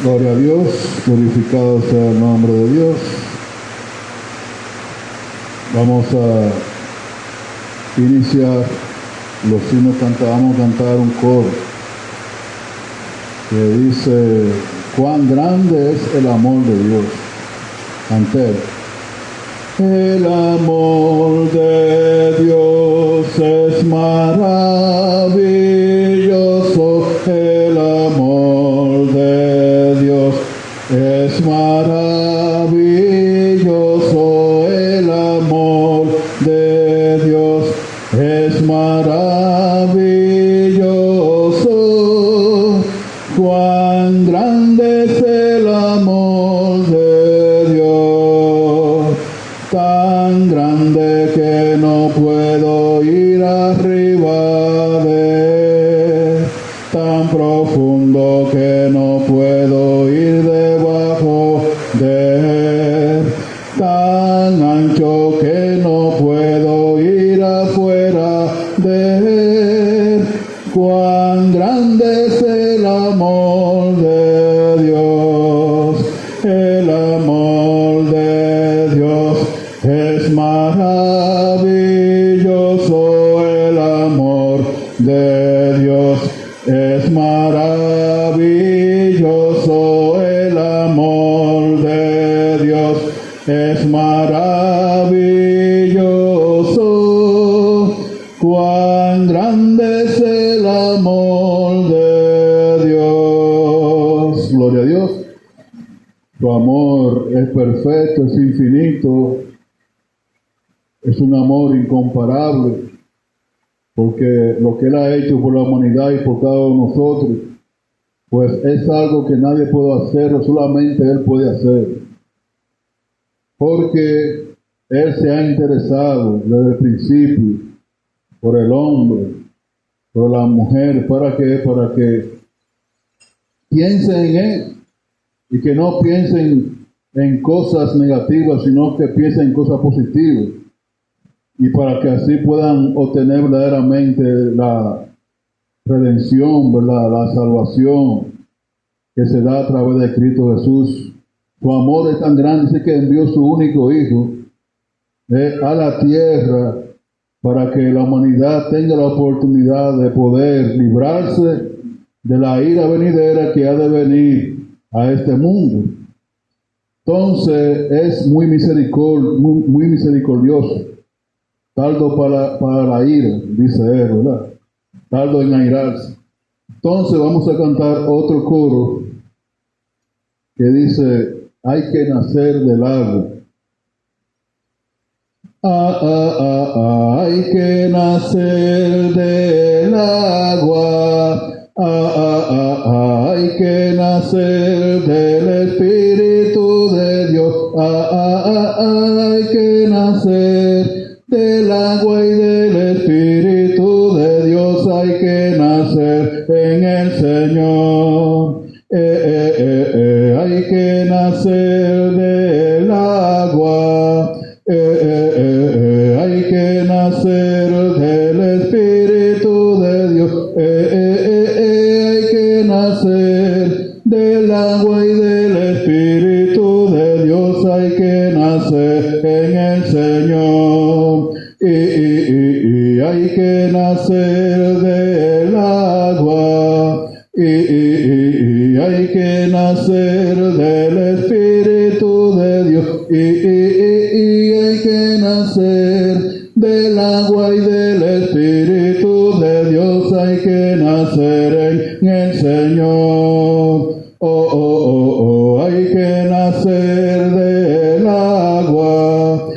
Gloria a Dios, glorificado sea el nombre de Dios. Vamos a iniciar los himnos vamos a cantar un coro que dice: cuán grande es el amor de Dios. Cantemos. El amor de Dios es maravilloso, el amor de Dios es maravilloso, el amor de Dios es maravilloso. Cuán grande es el amor de Dios, tan grande que no puedo ir arriba de él, tan profundo que no puedo ir debajo de él, tan ancho que no puedo ir afuera de él. Cuán grande es el amor de Dios, el amor de Dios es maravilloso, el amor de Dios es maravilloso, el amor de Dios es maravilloso. Cuán grande es el amor de Dios. Gloria a Dios. Tu amor es perfecto, es infinito, es un amor incomparable, porque lo que Él ha hecho por la humanidad y por cada uno de nosotros, pues es algo que nadie puede hacer, solamente Él puede hacer. Porque Él se ha interesado desde el principio por el hombre, por la mujer. ¿Para qué? Para que piensen en Él y que no piensen en cosas negativas, sino que piensen en cosas positivas. Y para que así puedan obtener verdaderamente la redención, ¿verdad? La salvación que se da a través de Cristo Jesús. Su amor es tan grande, dice que envió su único Hijo a la tierra para que la humanidad tenga la oportunidad de poder librarse de la ira venidera que ha de venir a este mundo. Entonces es muy misericordioso, tardo para la ira, dice él, ¿verdad? Tardo en airarse. Entonces vamos a cantar otro coro que dice: hay que nacer del agua. Hay que nacer del agua. Hay que nacer del Espíritu de Dios. Hay que nacer del agua y del Espíritu de Dios. Hay que nacer en el Señor. Hay que nacer del agua. Hay que nacer del Espíritu de Dios. Hay que nacer del agua y del Espíritu de Dios. Hay que nacer en el Señor. Hay que nacer del agua. Hay que nacer del Espíritu de Dios. Hay que nacer del agua y del Espíritu de Dios. Hay que nacer en el Señor. Hay que nacer del agua.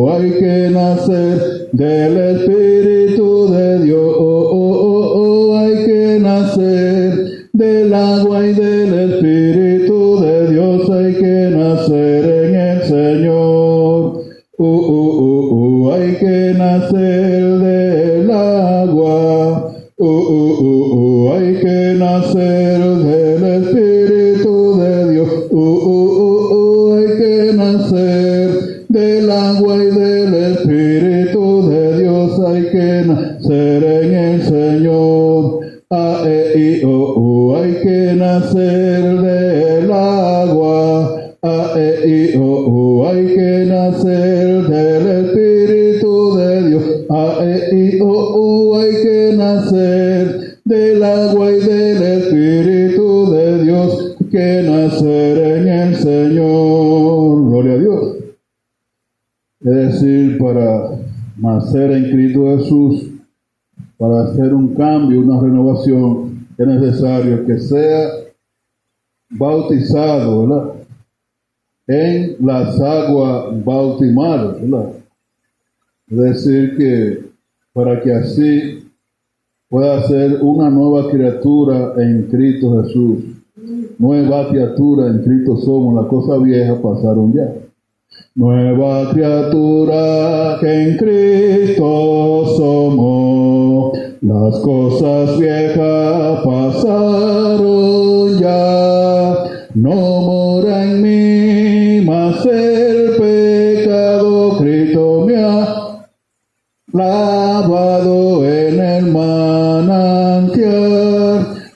Hay que nacer del Espíritu de Dios. Hay que nacer del agua y del Espíritu de Dios. Hay que nacer en el Señor. Hay que nacer del agua. Hay que nacer del Espíritu de Dios. Hay que nacer del agua y del Espíritu de Dios. Hay que nacer en el Señor. Hay I, O, U, hay que nacer del agua. A, E, I, O, U, hay que nacer del Espíritu de Dios. A, E, I, O, U, hay que nacer del agua y del Espíritu de Dios, que nacer en el Señor. Gloria a Dios. Es decir, para nacer en Cristo Jesús, para hacer un cambio, una renovación, es necesario que sea bautizado, ¿verdad?, en las aguas bautismales, ¿verdad? Es decir, que para que así pueda ser una nueva criatura en Cristo Jesús. Nueva criatura en Cristo somos, las cosas viejas pasaron ya. Nueva criatura que en Cristo somos, las cosas viejas pasaron ya. No mora en mí más el pecado, Cristo me ha lavado en el manantial.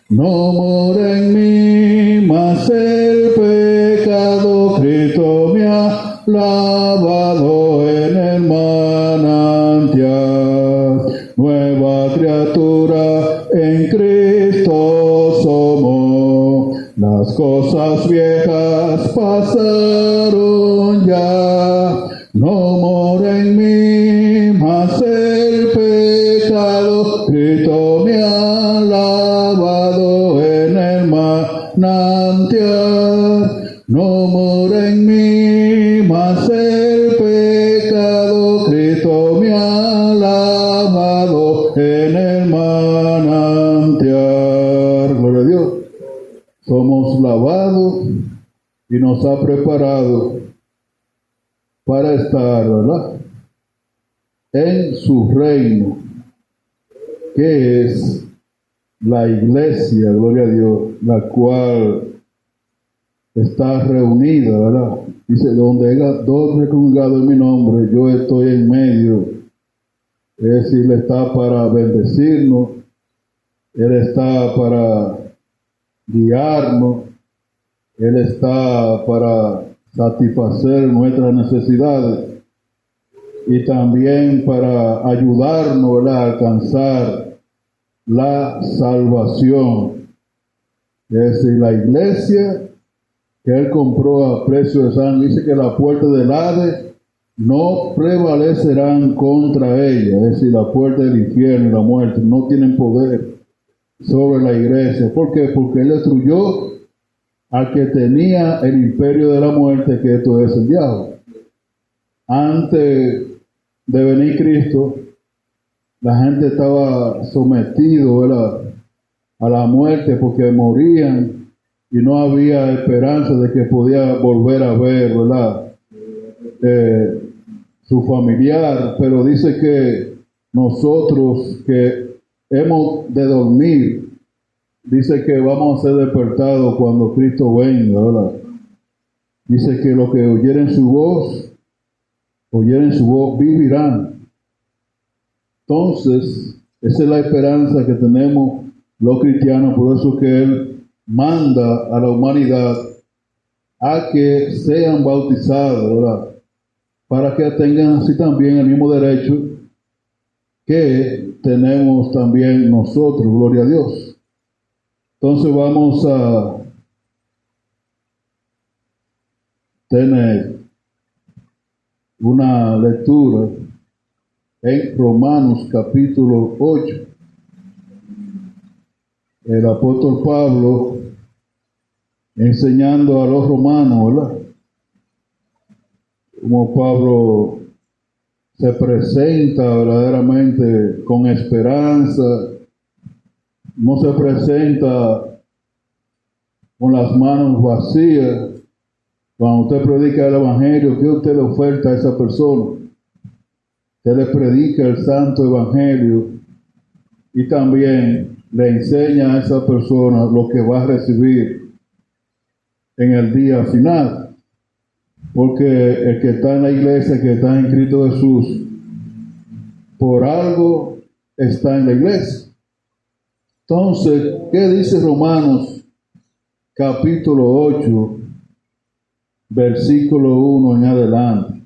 No mora en mí más el pecado, Cristo me ha lavado en el manantial. Nueva criatura en Cristo somos, las cosas viejas pasaron ya. No mora en mí más el pecado, Cristo me ha lavado en el manantial. No mora en mí más el pecado, Cristo me ha lavado en el manantial. Gloria a Dios. Somos lavados y nos ha preparado para estar, ¿verdad?, en su reino, que es la iglesia, gloria a Dios, la cual está reunida, ¿verdad? Dice, donde haya dos congregados en mi nombre, yo estoy en medio. Es decir, Él está para bendecirnos, Él está para guiarnos, Él está para satisfacer nuestras necesidades y también para ayudarnos, ¿verdad?, a alcanzar la salvación. Es decir, la iglesia que Él compró a precio de sangre, dice que la puerta del Hades no prevalecerán contra ella. Es decir, la puerta del infierno y la muerte no tienen poder sobre la iglesia. ¿Por qué? Porque Él destruyó al que tenía el imperio de la muerte, que esto es el diablo. Antes de venir Cristo, la gente estaba sometido, ¿verdad?, a la muerte, porque morían y no había esperanza de que podía volver a ver, ¿verdad?, su familiar. Pero dice que nosotros que hemos de dormir, dice que vamos a ser despertados cuando Cristo venga, ¿verdad? Dice que los que oyeren su voz vivirán. Entonces, esa es la esperanza que tenemos los cristianos. Por eso que Él manda a la humanidad a que sean bautizados, ¿verdad?, para que tengan así también el mismo derecho que tenemos también nosotros, gloria a Dios. Entonces vamos a tener una lectura en Romanos capítulo 8. El apóstol Pablo enseñando a los romanos, ¿verdad?, como Pablo se presenta verdaderamente con esperanza, no se presenta con las manos vacías. Cuando usted predica el Evangelio, ¿qué usted le oferta a esa persona? Usted le predica el santo Evangelio y también le enseña a esa persona lo que va a recibir en el día final. Porque el que está en la iglesia, que está en Cristo Jesús, por algo está en la iglesia. Entonces, ¿qué dice Romanos capítulo 8, versículo 1 en adelante?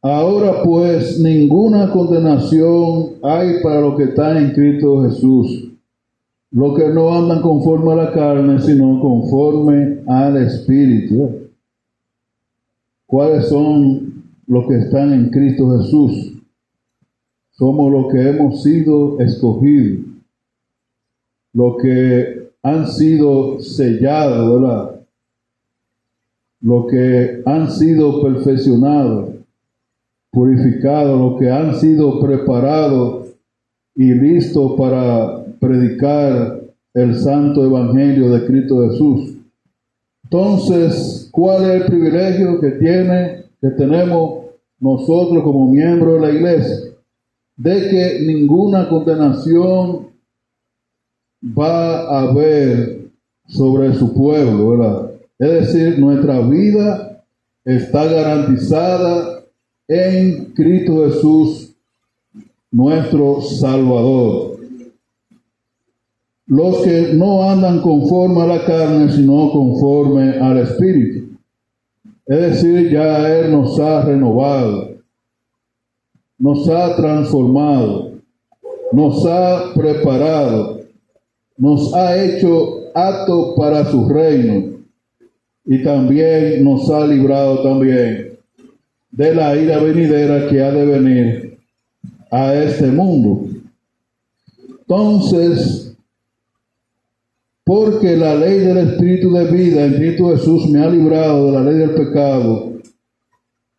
Ahora pues ninguna condenación hay para los que están en Cristo Jesús, los que no andan conforme a la carne, sino conforme al Espíritu. ¿Cuáles son los que están en Cristo Jesús? Somos los que hemos sido escogidos, los que han sido sellados, ¿verdad? Los que han sido perfeccionados, purificados, los que han sido preparados y listos para predicar el santo evangelio de Cristo Jesús. Entonces, ¿cuál es el privilegio que tenemos nosotros como miembros de la iglesia? De que ninguna condenación va a haber sobre su pueblo, ¿verdad? Es decir, nuestra vida está garantizada en Cristo Jesús, nuestro Salvador. Los que no andan conforme a la carne, sino conforme al Espíritu. Es decir, ya Él nos ha renovado, nos ha transformado, nos ha preparado, nos ha hecho apto para su reino y también nos ha librado también de la ira venidera que ha de venir a este mundo. Entonces, porque la ley del Espíritu de vida en Cristo Jesús me ha librado de la ley del pecado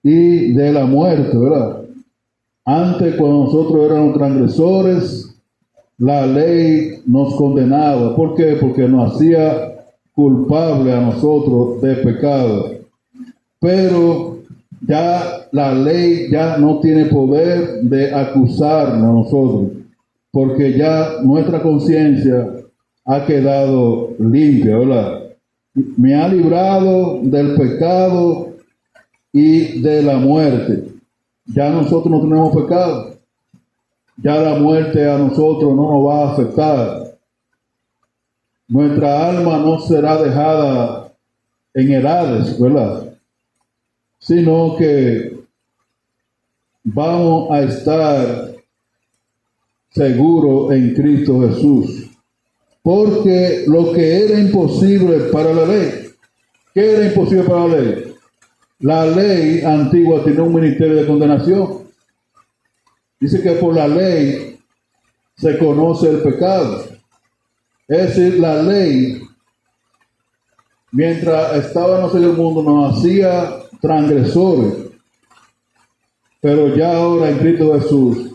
y de la muerte, ¿verdad? Antes, cuando nosotros éramos transgresores, la ley nos condenaba. ¿Por qué? Porque nos hacía culpable a nosotros de pecado. Pero ya la ley ya no tiene poder de acusarnos a nosotros, porque ya nuestra conciencia ha quedado limpia, ¿verdad? Me ha librado del pecado y de la muerte. Ya nosotros no tenemos pecado. Ya la muerte a nosotros no nos va a afectar. Nuestra alma no será dejada en edades, ¿verdad? Sino que vamos a estar seguros en Cristo Jesús. Porque lo que era imposible para la ley, ¿qué era imposible para la ley? La ley antigua tenía un ministerio de condenación. Dice que por la ley se conoce el pecado. Es decir, la ley, mientras estábamos en el mundo, nos hacía transgresores. Pero ya ahora en Cristo Jesús,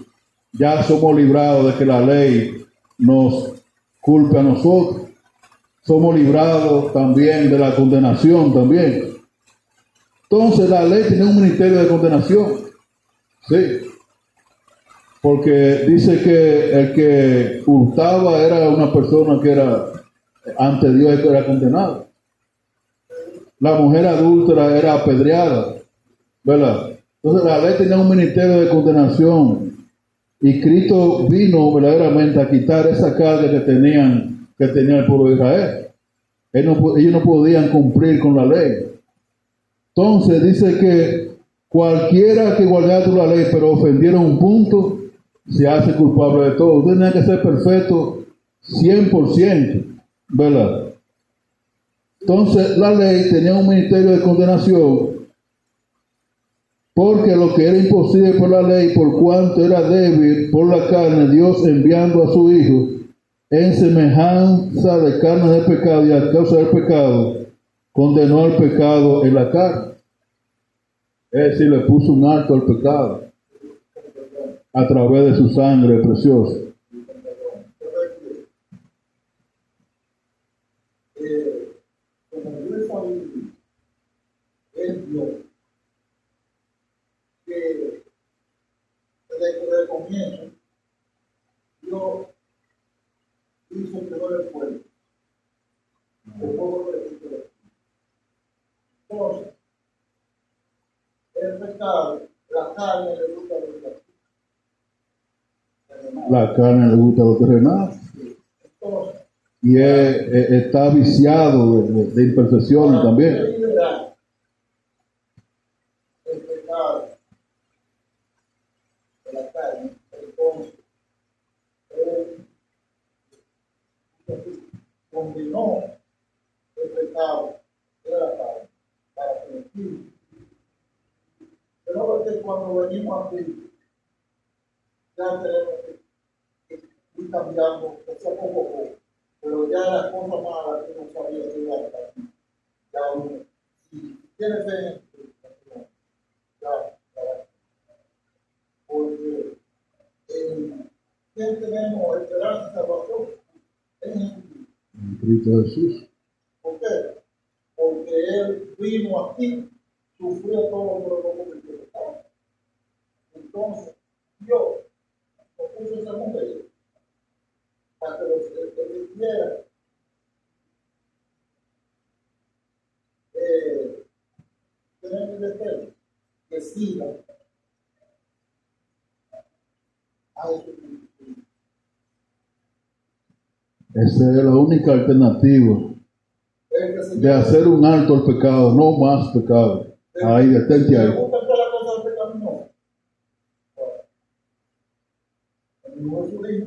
ya somos librados de que la ley nos culpe a nosotros. Somos librados también de la condenación también. Entonces la ley tiene un ministerio de condenación. Sí. Porque dice que el que hurtaba era una persona que era ante Dios era condenado. La mujer adúltera era apedreada, ¿verdad? Entonces la ley tenía un ministerio de condenación y Cristo vino verdaderamente a quitar esa carga que tenía el pueblo de Israel. Ellos no podían cumplir con la ley. Entonces dice que cualquiera que guardara la ley pero ofendiera un punto, se hace culpable de todo. Usted tiene que ser perfecto 100%, ¿verdad? Entonces la ley tenía un ministerio de condenación porque lo que era imposible por la ley, por cuanto era débil por la carne, Dios enviando a su Hijo en semejanza de carne de pecado y a causa del pecado, condenó al pecado en la carne. Es decir, le puso un alto al pecado a través de su sangre preciosa. Como Dios sabe, es Dios, que desde el comienzo, Dios hizo que no le pueblo. El pueblo de Dios. Entonces, el pecado, la carne le gusta de la la carne le gusta lo terrenal. Entonces, Y está viciado de imperfecciones para también. poder liberar el pecado de la carne, entonces, él combinó el pecado de la carne para que el espíritu. Pero es que cuando venimos aquí, ya tenemos que ir cambiando, que sea poco a poco. Pero ya las cosas malas que no sabía que iba a estar. Ya uno, si tiene fe en Cristo, ya. Porque ¿quién tenemos esperanza y salvación? En Jesucristo. En Cristo Jesús. ¿Por qué? Porque Él vino aquí, sufrió todo lo que cometió pecado. Entonces, Dios nos puso esa mujer para que los que quieran tener el deseo que sigan a Jesucristo. Esa es la única alternativa de hacer un alto al pecado, no más pecado. Ahí, detente ahí. ¿Te gusta todas las cosas pecaminosas? El mismo Jesús dijo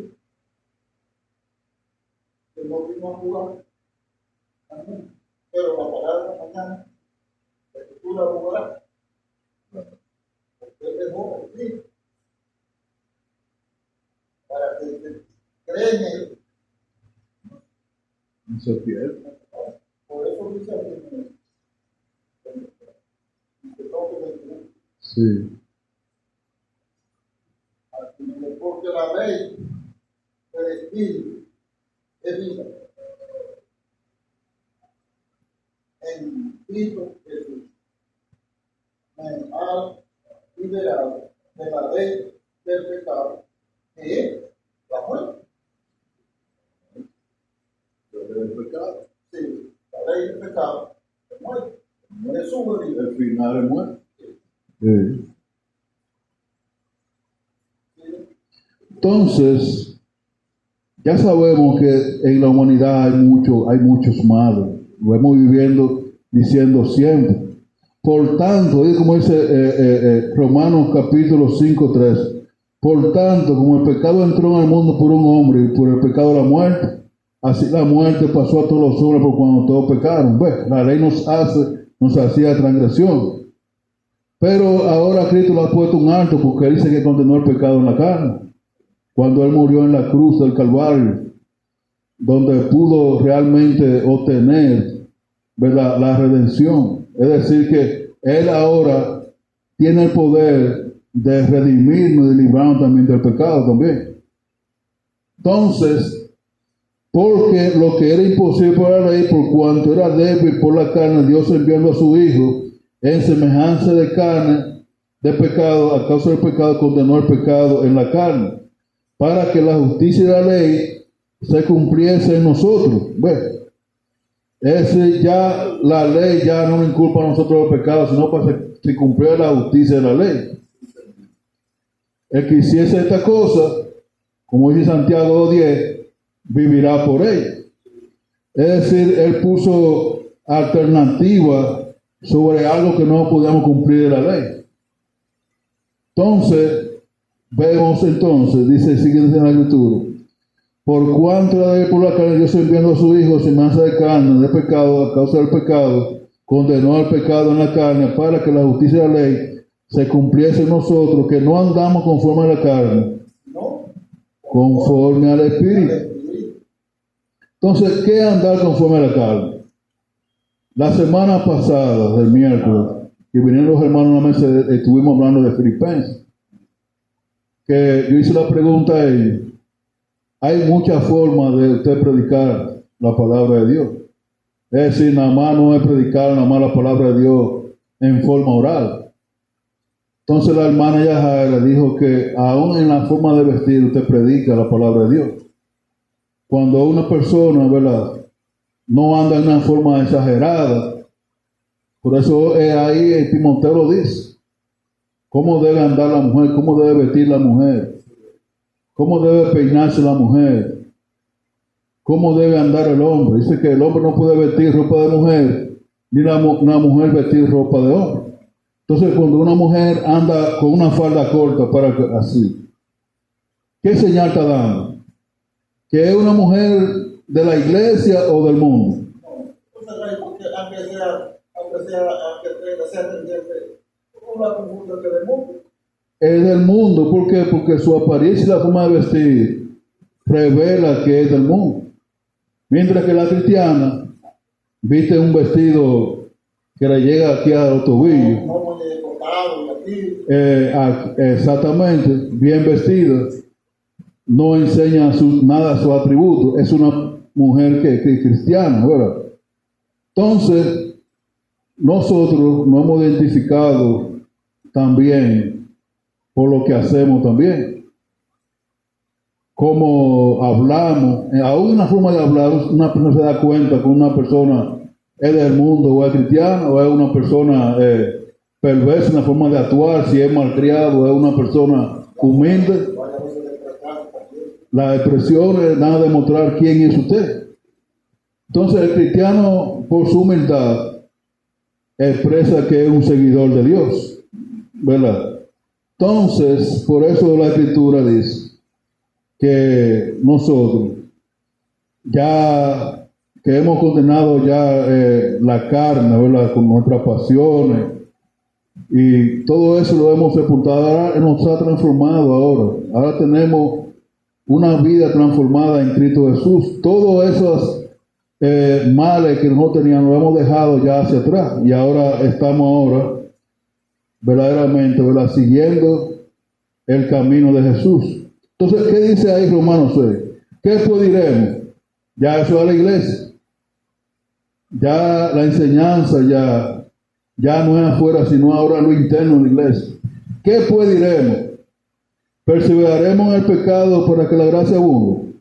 que no vino a jugar. Amén. Pero la palabra de mañana, que tú la jugarás. Porque Él dejó el Cristo para que creen en Él. No se pierde. Por eso dice aquí, que toque de Cristo. Sí. Porque la ley del Espíritu es vida en Cristo Jesús. Me ha liberado de la ley del pecado, que es la muerte. La ley del pecado. Sí, la ley del pecado es muerte. Jesús es vida. El final es muerte. Sí. Entonces, ya sabemos que en la humanidad hay muchos malos. Lo hemos viviendo diciendo siempre. Por tanto, como dice Romanos capítulo 5:3, por tanto, como el pecado entró en el mundo por un hombre y por el pecado la muerte, así la muerte pasó a todos los hombres por cuando todos pecaron. Bueno, la ley nos hacía transgresión. Pero ahora Cristo le ha puesto un alto porque él dice que condenó el pecado en la carne. Cuando él murió en la cruz del Calvario, donde pudo realmente obtener, ¿verdad?, la redención. Es decir, que él ahora tiene el poder de redimirnos y de librarnos también del pecado también. Entonces, porque lo que era imposible por la ley, por cuanto era débil por la carne, Dios enviando a su Hijo en semejanza de carne, de pecado, a causa del pecado, condenó el pecado en la carne, para que la justicia de la ley se cumpliese en nosotros. Bueno, ya la ley ya no nos inculpa a nosotros los pecados, sino para que se cumpliera la justicia de la ley. El que hiciese esta cosa, como dice Santiago 2:10, vivirá por ella. Es decir, él puso alternativa sobre algo que no podíamos cumplir de la ley. Entonces, vemos dice, sigue diciendo la escritura, por cuanto la ley por la carne, Dios enviando a su Hijo semejanza de carne, de pecado, a causa del pecado, condenó al pecado en la carne, para que la justicia de la ley se cumpliese en nosotros, que no andamos conforme a la carne, conforme al Espíritu. Entonces, ¿qué es andar conforme a la carne? La semana pasada, el miércoles, que vinieron los hermanos a la mesa, estuvimos hablando de Filipenses, que yo hice la pregunta a ellos. Hay muchas formas de usted predicar la palabra de Dios. Es decir, nada más no es predicar nada más la palabra de Dios en forma oral. Entonces la hermana Yajaira dijo que aún en la forma de vestir usted predica la palabra de Dios. Cuando una persona, ¿verdad?, no anda en una forma exagerada. Por eso ahí Timoteo lo dice. ¿Cómo debe andar la mujer? ¿Cómo debe vestir la mujer? cómo debe peinarse la mujer, cómo debe andar el hombre. Dice que el hombre no puede vestir ropa de mujer, ni una mujer vestir ropa de hombre. Entonces, cuando una mujer anda con una falda corta, así, ¿qué señal está dando? ¿Que es una mujer de la iglesia o del mundo? Entonces, aunque sea pendiente, una confusión que del mundo. Es del mundo. ¿Por qué? Porque su apariencia y la forma de vestir revela que es del mundo. Mientras que la cristiana viste un vestido que le llega aquí a los tobillos. Exactamente, bien vestida. No enseña nada a sus atributos. Es una mujer que es cristiana, ¿verdad? Entonces, nosotros nos hemos identificado también por lo que hacemos también. Cómo hablamos, aún una forma de hablar, una persona se da cuenta que una persona es del mundo o es cristiana, o es una persona perversa en la forma de actuar, si es malcriado, o es una persona humilde. Las expresiones van a demostrar quién es usted. Entonces el cristiano, por su humildad, expresa que es un seguidor de Dios, ¿verdad? Entonces, por eso la Escritura dice que nosotros, ya que hemos condenado ya la carne, ¿verdad?, con nuestras pasiones, y todo eso lo hemos sepultado, ahora nos ha transformado ahora tenemos una vida transformada en Cristo Jesús. Todos esos males que nosotros teníamos, lo hemos dejado ya hacia atrás, y ahora estamos verdaderamente, ¿verdad?, siguiendo el camino de Jesús. Entonces, ¿qué dice ahí Romanos 6? ¿Qué pues diremos? Ya eso es la iglesia. Ya la enseñanza ya no es afuera, sino ahora lo interno en la iglesia. ¿Qué pues diremos? ¿Perseveraremos en el pecado para que la gracia abunde?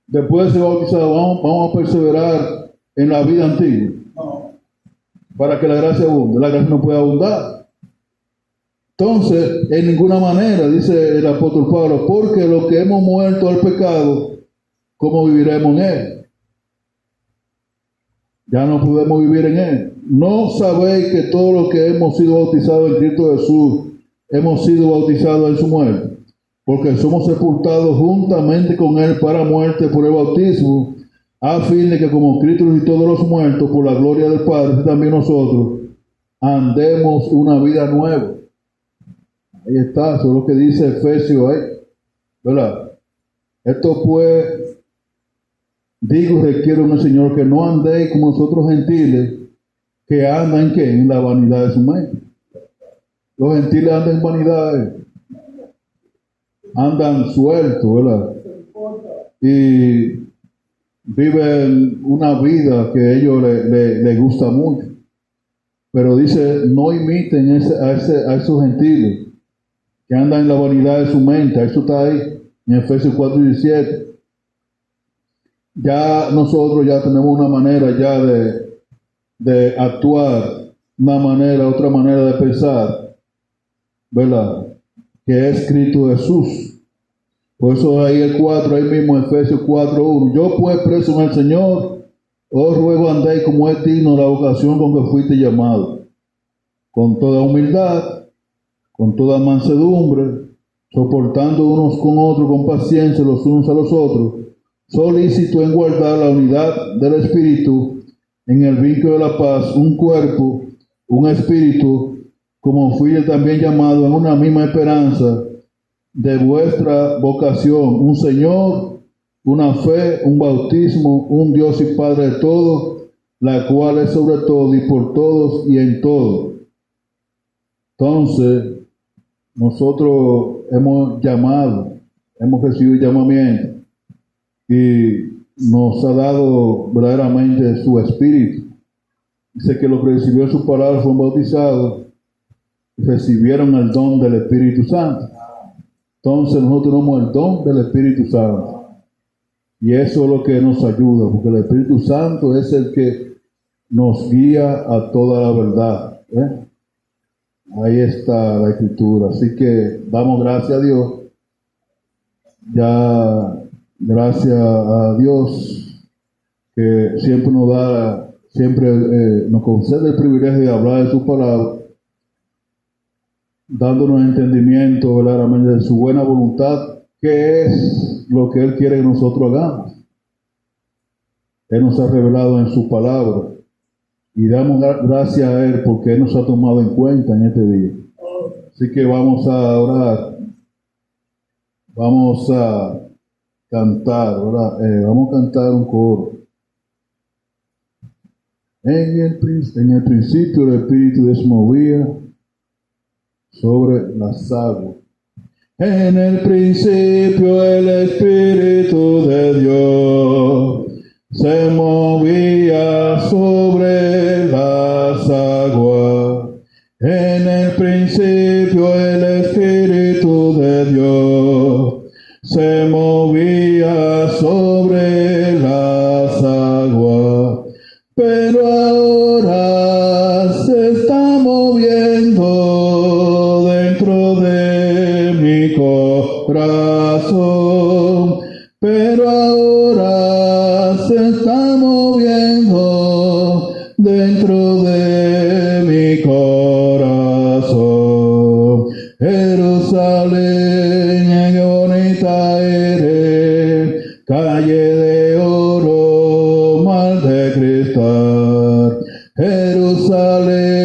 Después de ser bautizado, vamos a perseverar en la vida antigua. No. Para que la gracia abunde. La gracia no puede abundar. Entonces, en ninguna manera, dice el apóstol Pablo, porque los que hemos muerto al pecado, ¿cómo viviremos en él? Ya no podemos vivir en él. ¿No sabéis que todos los que hemos sido bautizados en Cristo Jesús, hemos sido bautizados en su muerte? Porque somos sepultados juntamente con él para muerte por el bautismo, a fin de que como Cristo resucitó de los muertos por la gloria del Padre, también nosotros andemos una vida nueva. Ahí está, eso es lo que dice Efesios ahí, ¿verdad? Esto pues, digo, requiero en el Señor que no andéis como nosotros gentiles, que andan en la vanidad de su mente. Los gentiles andan en vanidades, andan sueltos, ¿verdad? Y viven una vida que a ellos les gusta mucho. Pero dice, no imiten a esos gentiles que andan en la vanidad de su mente. Eso está ahí en Efesios 4:17. Ya nosotros ya tenemos una manera ya de actuar, otra manera de pensar, ¿verdad? Que es Cristo Jesús. Por eso ahí el 4, ahí mismo Efesios 4:1. Yo pues preso en el Señor, os ruego andéis como es digno la vocación con que fuiste llamado, con toda humildad, con toda mansedumbre, soportando unos con otros con paciencia los unos a los otros, solícito en guardar la unidad del Espíritu en el vínculo de la paz, un cuerpo, un espíritu, como fuiste también llamado en una misma esperanza de vuestra vocación, un Señor, una fe, un bautismo, un Dios y Padre de todos, la cual es sobre todo y por todos y en todo. Entonces, nosotros hemos recibido llamamiento y nos ha dado verdaderamente su Espíritu. Dice que los que recibieron su palabra fueron bautizados, recibieron el don del Espíritu Santo. Entonces nosotros tenemos el don del Espíritu Santo. Y eso es lo que nos ayuda, porque el Espíritu Santo es el que nos guía a toda la verdad. Ahí está la Escritura. Así que damos gracias a Dios Ya, gracias a Dios que siempre nos da, nos concede el privilegio de hablar de su palabra, dándonos entendimiento verdaderamente de su buena voluntad, que es lo que Él quiere que nosotros hagamos. Él nos ha revelado en su palabra y damos gracias a Él porque Él nos ha tomado en cuenta en este día. Así que vamos a orar, vamos a cantar, vamos a cantar un coro. En el principio el Espíritu desmovía sobre las aguas. En el principio el Espíritu de Dios se movía sobre las aguas. En el principio el Espíritu de Dios se movía sobre las aguas. Pero ahora se está moviendo dentro de mi corazón. Pero ahora se está moviendo dentro de mi corazón. Jerusalén, qué bonita eres, calle de oro, mar de cristal. Jerusalén,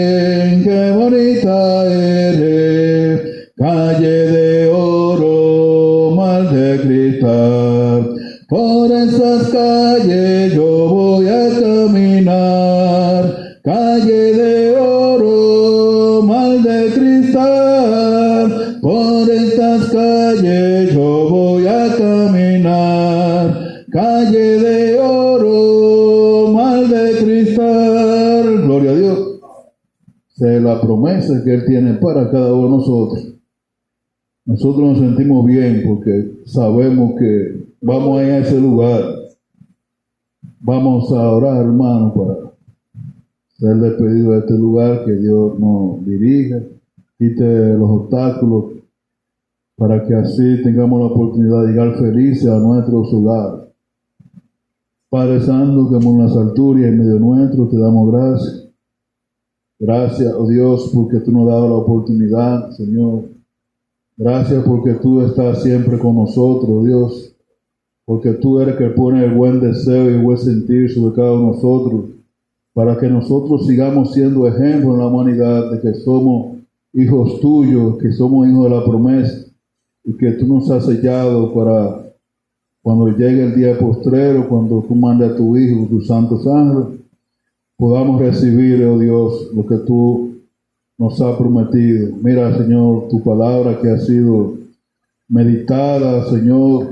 qué bonita eres, calle de oro, mar de cristal. Por esas calles yo voy a caminar, calle de oro, mar de cristal. Por estas calles yo voy a caminar, calle de oro, mar de cristal. Gloria a Dios. Esa es la promesa que Él tiene para cada uno de nosotros. Nosotros nos sentimos bien porque sabemos que vamos a ir a ese lugar. Vamos a orar, hermano, para ser despedido de este lugar, que Dios nos dirija, quite los obstáculos, para que así tengamos la oportunidad de llegar felices a nuestros hogares. Padre Santo, que en las alturas y en medio nuestro te damos gracias. Gracias, oh Dios, porque tú nos has dado la oportunidad, Señor. Gracias porque tú estás siempre con nosotros, Dios. Porque tú eres que pone el buen deseo y el buen sentir sobre cada uno de nosotros, para que nosotros sigamos siendo ejemplo en la humanidad de que somos hijos tuyos, que somos hijos de la promesa, y que tú nos has sellado para cuando llegue el día postrero, cuando tú mandes a tu Hijo, tu santo sangre, podamos recibir, oh Dios, lo que tú nos has prometido. Mira, Señor, tu palabra que ha sido meditada, Señor,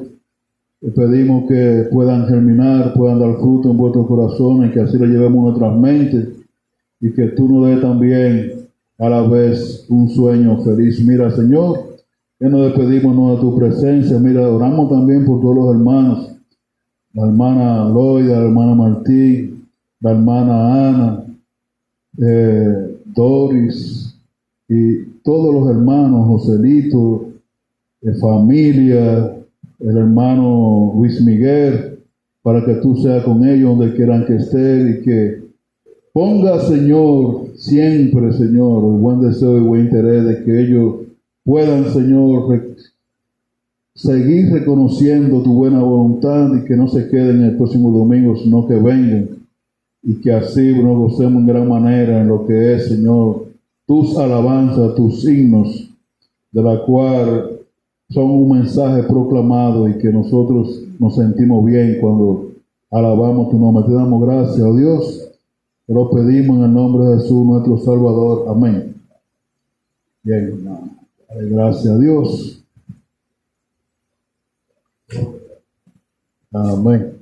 te pedimos que puedan germinar, puedan dar fruto en vuestros corazones, que así lo llevemos en nuestras mentes y que tú nos des también a la vez un sueño feliz. Mira, Señor, que nos despedimos de tu presencia. Mira, oramos también por todos los hermanos, la hermana Loida, la hermana Martín, la hermana Ana, Doris y todos los hermanos, Joselito, familia, el hermano Luis Miguel, para que tú seas con ellos donde quieran que estén y que ponga, Señor, siempre, Señor, el buen deseo y buen interés de que ellos puedan, Señor, seguir reconociendo tu buena voluntad y que no se queden el próximo domingo, sino que vengan y que así nos gocemos en gran manera en lo que es, Señor, tus alabanzas, tus himnos, de la cual son un mensaje proclamado y que nosotros nos sentimos bien cuando alabamos tu nombre. Te damos gracias, oh Dios. Te lo pedimos en el nombre de Jesús, nuestro Salvador. Amén. Bien, hermano. Gracias a Dios. Amén.